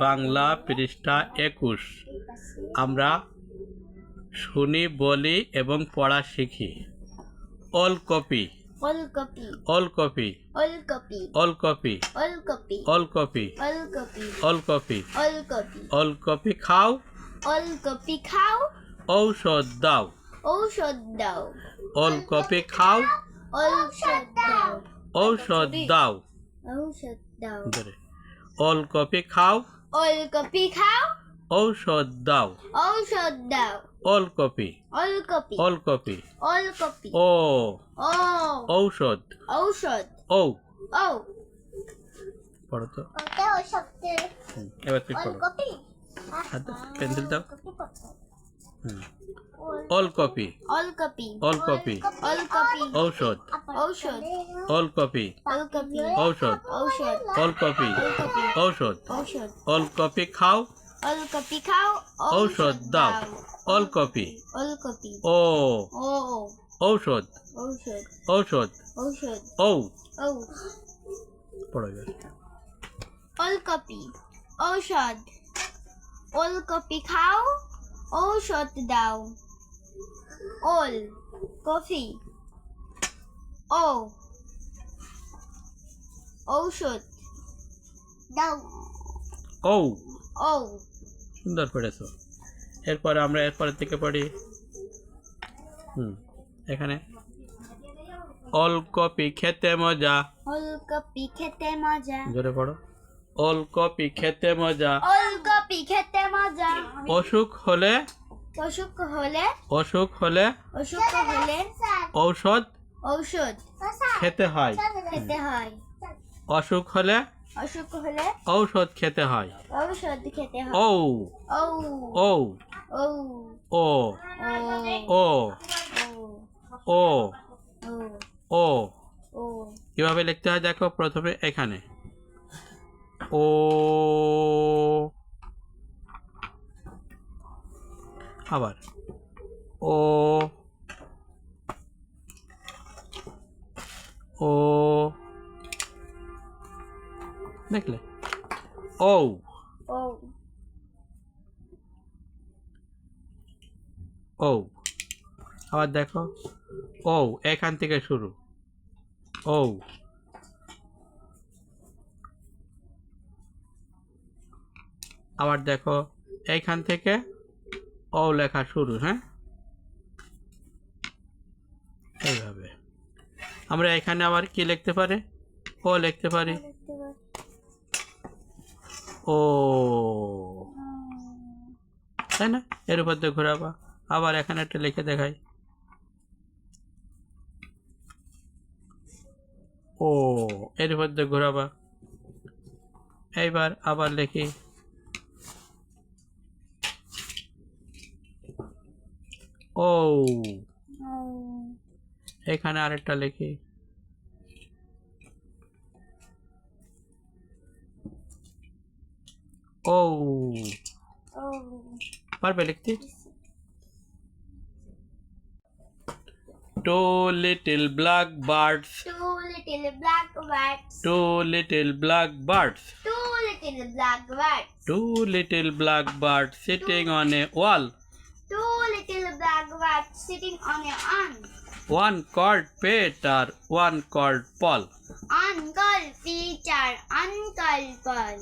বাংলা পৃষ্ঠা 21 আমরা শুনি, বলি এবং পড়া শিখি। ওলকপি, ওলকপি, ওলকপি, ওলকপি, ওলকপি, ওলকপি, ওলকপি, ওলকপি, ওলকপি, ওলকপি, ওলকপি খাও, ওলকপি খাও, ঔষধ দাও। ঔষধ দাও। ওলকপি খাও, ঔষধ দাও, ঔষধ দাও। ঔষধ দাও। ওলকপি খাও, ওলকপি খাও, ঔষধ দাও। ঔষধ দাও। ওলকপি, ওলকপি, ওলকপি, ওলকপি, ও ও ঔষধ, ঔষধ, ও ও পড়ো তো। ঔষধ। এবার তুই পড়ো। ওলকপি, পেন্সিল দাও। ওলকপি, ওলকপি, ওলকপি, ওলকপি, ঔষধ, ঔষধ, ওলকপি, ওলকপি, ঔষধ, ঔষধ, ওলকপি, ঔষধ। ঔষধ। ওলকপি খাও, ওলকপি খাও, ঔষধ দাও। ওলকপি, ওলকপি, ও ও ঔষধ, ঔষধ, ঔষধ, ঔষধ, ও ও পড়ো এবার। ওলকপি, ঔষধ। ওলকপি খাও, ঔষধ দাও। ওল কফি, ও ঔষধ দাও। ও ও সুন্দর পড়েছো। এরপরে আমরা এরপরের থেকে পড়ি। এখানে ওলকপি খেতে মজা। ওলকপি খেতে মজা। জোরে পড়ো। ওলকপি খেতে মজা। ওলকপি খেতে মজা। অসুখ হলে, অসুখ হলে, অসুখ হলে অসুখ হলে ঔষধ ঔষধ খেতে হয়। খেতে হয়। অসুখ হলে অসুখ হলে ঔষধ খেতে হয়। ঔষধ খেতে হয়। ও ও ও ও ও ও ও ও ও ও ও কিভাবে লিখতে হয় দেখো। প্রথমে এখানে ও, আবার ও, ও দেখলে ও, ও ও আবার দেখো ও, এখান থেকে শুরু ও, আবার দেখো এইখান থেকে ও লেখা শুরু। হ্যাঁ, এইভাবে আমরা এখানে আবার কি লিখতে পারি, ও লিখতে পারি। ও, তাই না? এর উপর দিয়ে ঘোরাবা। আবার এখানে একটা লিখে দেখাই ও, এর উপর দিয়ে ঘোরাবা। এইবার আবার লিখি ও, এখানে আরেকটা লিখি ও। পারবে লিখতে? Two little black birds, Two little black birds, two little black birds, two little black birds, two little black birds sitting on a wall. two little black birds sitting on a on. One called Peter, one called Paul. Uncle Peter, Uncle Paul.